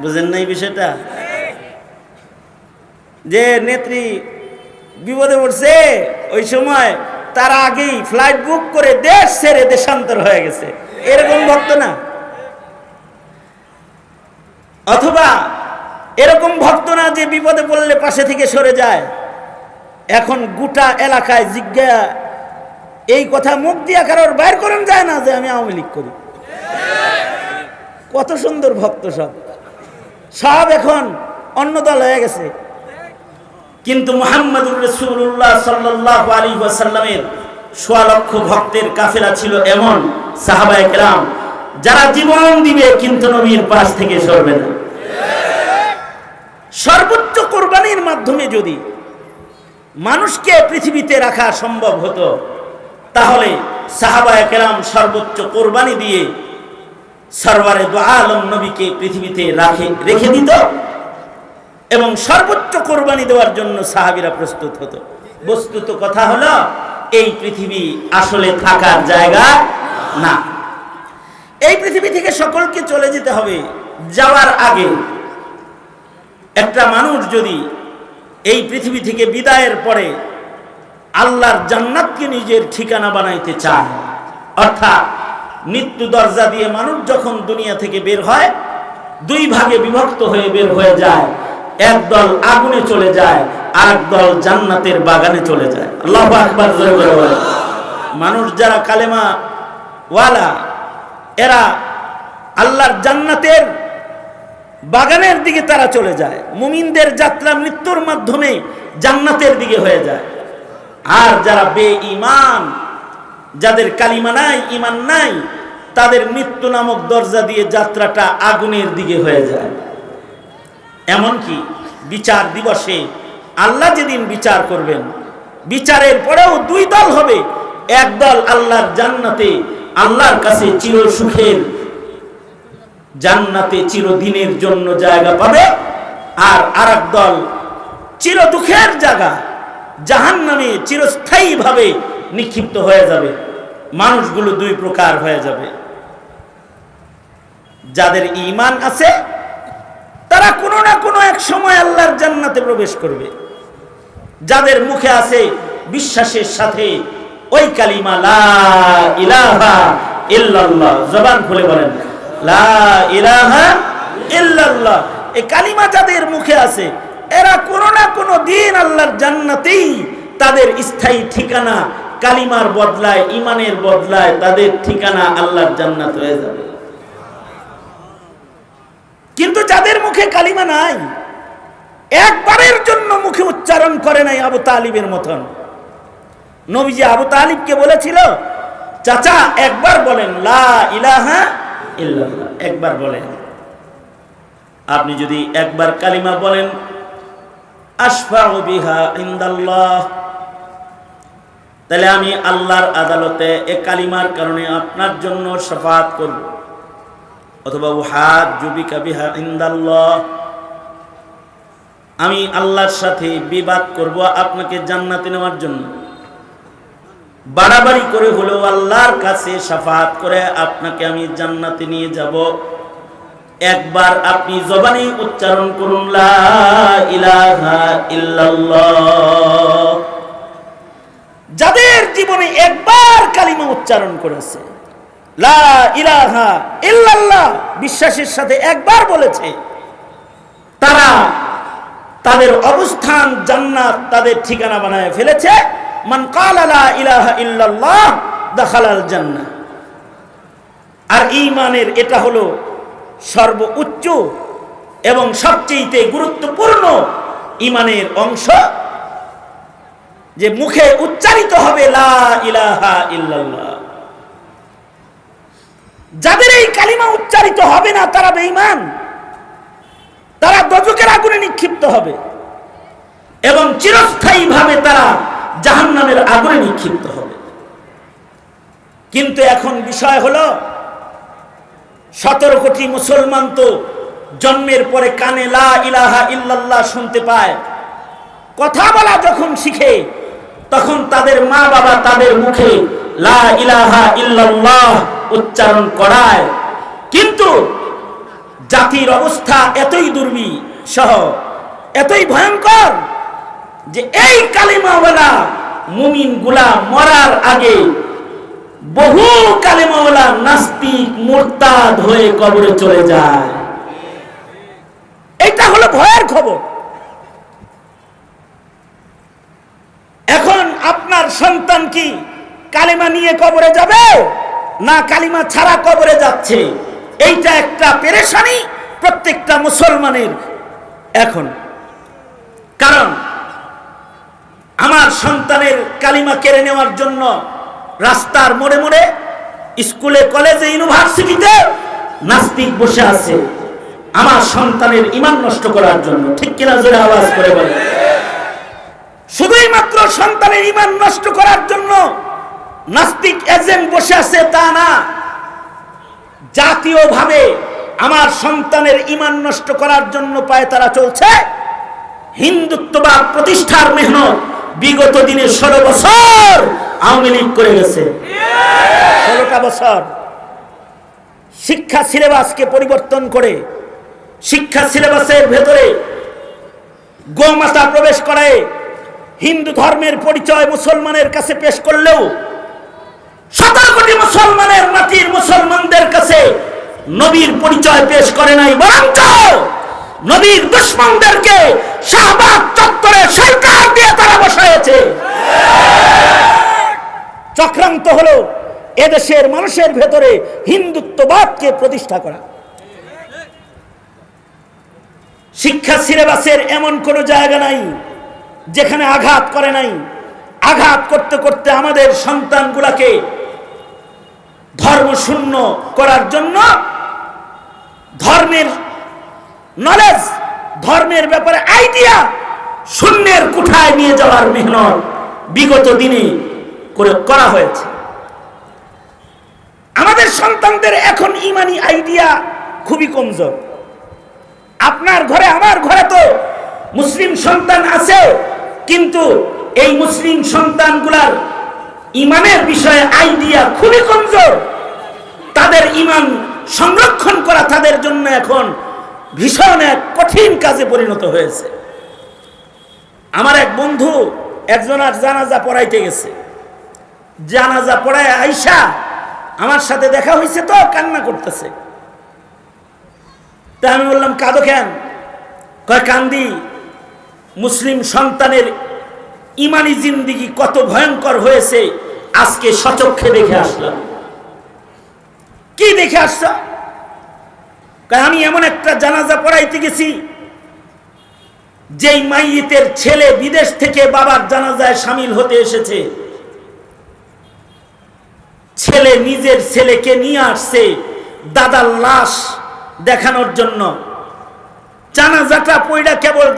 বুঝেন নাই বিষয়টা? যে নেত্রী বিপদে পড়ছে ওই সময় তার আগেই ফ্লাইট বুক করে দেশ ছেড়ে দেশান্তর হয়ে গেছে, এরকম ভক্ত না? অথবা এরকম ভক্ত না যে বিপদে পড়লে পাশে থেকে সরে যায়। এখন গোটা এলাকায় জিজ্ঞা এই কথা মুখ দিয়া কারোর বাইর করেন যায় না যে আমি আওয়ামী লীগ করি। কত সুন্দর ভক্ত, সব এখন অন্য দল হয়ে গেছে। কিন্তু মুহাম্মদুর রাসূলুল্লাহ সাল্লাল্লাহু আলাইহি ওয়াসাল্লামের ১৬ লক্ষ ভক্তের কাফেলা ছিল এমন সাহাবায়ে কেরাম যারা জীবন দিবে কিন্তু নবীর পাশ থেকে সরবে না। সর্বোচ্চ কোরবানির মাধ্যমে যদি মানুষকে পৃথিবীতে রাখা সম্ভব হতো তাহলে সাহাবায়ে কেরাম সর্বোচ্চ কোরবানি দিয়ে সরওয়ারে দু আলম নবীকে পৃথিবীতে রেখে দিত এবং সর্বোচ্চ কোরবানি দেওয়ার জন্য সাহাবীরা প্রস্তুত হতো। বস্তুত কথা হলো এই পৃথিবী আসলে থাকার জায়গা না। এই পৃথিবী থেকে সকলকে চলে যেতে হবে। যাওয়ার আগে একটা মানুষ যদি এই পৃথিবী থেকে বিদায়ের পরে আল্লাহর জান্নাতকে নিজের ঠিকানা বানাইতে চায়, অর্থাৎ মৃত্যু দরজা দিয়ে মানুষ যখন দুনিয়া থেকে বের হয় দুই ভাগে বিভক্ত হয়ে বের হয়ে যায়। এক দল আগুনে চলে যায়, আর এক দল জান্নাতের বাগানে চলে যায়। আল্লাহু আকবার জোরে করে বলেন। মানুষ যারা কালেমা ওয়ালা এরা আল্লাহর জান্নাতের বাগানের দিকে তারা চলে যায়। মুমিনদের যাত্রা মৃত্যুর মাধ্যমে জান্নাতের দিকে হয়ে যায়। আর যারা বেঈমান, যাদের কালিমা নাই, ঈমান নাই, তাদের মৃত্যু নামক দরজা দিয়ে যাত্রাটা আগুনের দিকে হয়ে যায়। এমনকি বিচার দিবসে আল্লাহ যেদিন বিচার করবেন, বিচারের পরেও দুই দল হবে। এক দল আল্লাহর জান্নাতে আল্লাহর কাছে চির সুখের জান্নাতে চিরদিনের জন্য জায়গা পাবে, আর আরেক দল চির দুঃখের জায়গা জাহান্নামে চিরস্থায়ীভাবে নিক্ষিপ্ত হয়ে যাবে। মানুষগুলো দুই প্রকার হয়ে যাবে। যাদের ঈমান আছে তারা কোনো না কোনো এক সময় আল্লাহর জান্নাতে প্রবেশ করবে। যাদের মুখে আছে বিশ্বাসের সাথে ওই কালিমা লা ইলাহা ইল্লাল্লাহ, জবান খুলে বলেন লা ইলাহা ইল্লাল্লাহ, এই কালিমা যাদের মুখে আছে এরা কোনো না কোনো দিন আল্লাহর জান্নাতেই তাদের স্থায়ী ঠিকানা। কালিমার বদলায়, ঈমানের বদলায় তাদের ঠিকানা আল্লাহর জান্নাত হয়ে যাবে। কিন্তু যাদের মুখে কালিমা নাই, একবারের জন্য মুখে উচ্চারণ করে নাই আবু তালিবের মতন, নবীজি আবু তালিবকে বলেছিল চাচা একবার বলেন লা ইলাহা ইল্লাল্লাহ, একবার বলেন। আপনি যদি একবার কালিমা বলেন আশফাউ বিহা ইনদাল্লাহ, তাহলে আমি আল্লাহর আদালতে এ কালিমার কারণে আপনার জন্য শাফাআত করব। অথবা উহাজ্জু বিকা বিহা ইনদাল্লাহ, আমি আল্লাহর সাথে বিবাদ করব আপনাকে জান্নাতে নেওয়ার জন্য। বাড়াবাড়ি করে হলেও আল্লাহর কাছে শাফাআত করে আপনাকে আমি জান্নাতে নিয়ে যাব। একবার আপনি জবানে উচ্চারণ করুন লা ইলাহা ইল্লাল্লাহ। যাদের জীবনে একবার কালিমা উচ্চারণ করেছে, লা ইলাহা ইল্লাল্লাহ বিশ্বাসের সাথে একবার বলেছে, তারা তাদের অবস্থান জান্নাত তাদের ঠিকানা বানায় ফেলেছে। মান ক্বালা লা ইলাহা ইল্লাল্লাহ দাখালাল জান্নাহ। আর ঈমানের এটা হলো সর্বোচ্চ এবং সবচেয়ে গুরুত্বপূর্ণ ঈমানের অংশ, যে মুখে উচ্চারিত হবে লা ইলাহা ইল্লাল্লাহ। যাদের এই কালিমা উচ্চারিত হবে না তারা বেঈমান, তারা দোজখের আগুনে নিক্ষিপ্ত হবে এবং চিরস্থায়ীভাবে তারা জাহান্নামের আগুনে নিক্ষিপ্ত হবে। কিন্তু এখন বিষয় হলো 17 কোটি মুসলমান তো জন্মের পরে কানে লা ইলাহা ইল্লাল্লাহ শুনতে পায়। কথা বলা যখন শিখে তখন তাদের মা বাবা তাদের মুখে লা ইলাহা ইল্লাল্লাহ উচ্চারণ করায়। কিন্তু জাতির অবস্থা এতই দুর্বিষহ, এতই ভয়ঙ্কর যে এই কালিমাওয়ালা মুমিনগুলা মরার আগে বহু কালিমাওয়ালা নাস্তিক মুরতাদ হয়ে কবরে চলে যায়। এটা হলো ভয়ের খবর। এখন আপনার সন্তান কি কালিমা নিয়ে কবরে যাবে না কালিমা ছাড়া কবরে যাচ্ছে? এইটা একটা পেরেশানি প্রত্যেকটা মুসলমানের এখন। কারণ আমার সন্তানের কালিমা কেড়ে নেওয়ার জন্য রাস্তার মোড়ে মোড়ে, স্কুলে, কলেজে, ইউনিভার্সিটিতে নাস্তিক বসে আছে আমার সন্তানের ঈমান নষ্ট করার জন্য। ঠিক কিনা জোরে আওয়াজ করে বলেন। শুধুই মাত্র সন্তানের ঈমান নষ্ট করার জন্য নাস্তিক এজেন্ট বসে আছে তা না, জাতীয়ভাবে আমার সন্তানের ঈমান নষ্ট করার জন্য পায় তারা চলছে। হিন্দুত্ববাদ প্রতিষ্ঠার মেহনত বিগত দিনে 16 বছর আওয়ামী লীগ করে গেছে। 16টা বছর শিক্ষা সিলেবাসকে পরিবর্তন করে শিক্ষা সিলেবাসের ভেতরে গোমাতা প্রবেশ করায় হিন্দু ধর্মের পরিচয় মুসলমানের কাছে পেশ করলেও 17 কোটি মুসলমানের মাটির মুসলমানদের কাছে নবীর পরিচয় পেশ করে নাই, বরঞ্চ নবীর দুশমনদেরকে শাহবাগ চত্বরে সরকার দিয়ে তারা বসায়েছে। চক্রান্ত হলো এদেশের মানুষের ভেতরে হিন্দুত্ববাদকে প্রতিষ্ঠা করা। শিক্ষা সিলেবাসের এমন কোন জায়গা নাই যেখানে আঘাত করে নাই। আঘাত করতে করতে আমাদের সন্তানগুলাকে ধর্মশূন্য করার জন্য ধর্মের নলেজ, ধর্মের ব্যাপারে আইডিয়া শূন্যের কুঠায় নিয়ে যাওয়ার মেহনত বিগত দিনে করা হয়েছে। আমাদের সন্তানদের এখন ইমানি আইডিয়া খুবই কমজোর। আপনার ঘরে আমার ঘরে তো মুসলিম সন্তান আছে, কিন্তু এই মুসলিম সন্তানগুলার ইমানের বিষয়ে আইডিয়া খুবই কমজোর। তাদের ইমান সংরক্ষণ করা তাদের জন্য এখন ভীষণ এক কঠিন কাজে পরিণত হয়েছে। আমার এক বন্ধু একজনের জানাজা পড়াইতে গেছে। জানাজা পড়ায় আইসা আমার সাথে দেখা হয়েছে, তো কান্না করতেছে। তা আমি বললাম, কাঁদো কেন? কয়, কান্দি মুসলিম সন্তানের ইমানি জিন্দিগি কত ভয়ঙ্কর হয়েছে আজকে সচক্ষে দেখে আসলাম। কি দেখে আসছ? আমি এমন একটা জানাজা পড়াইতে গেছি যেই মাইয়িতের ছেলে বিদেশ থেকে বাবার জানাজায় শামিল হতে এসেছে। ছেলে নিজের ছেলেকে নিয়ে আসছে দাদার লাশ দেখানোর জন্য। জানাজাটা পয়ডা কেবল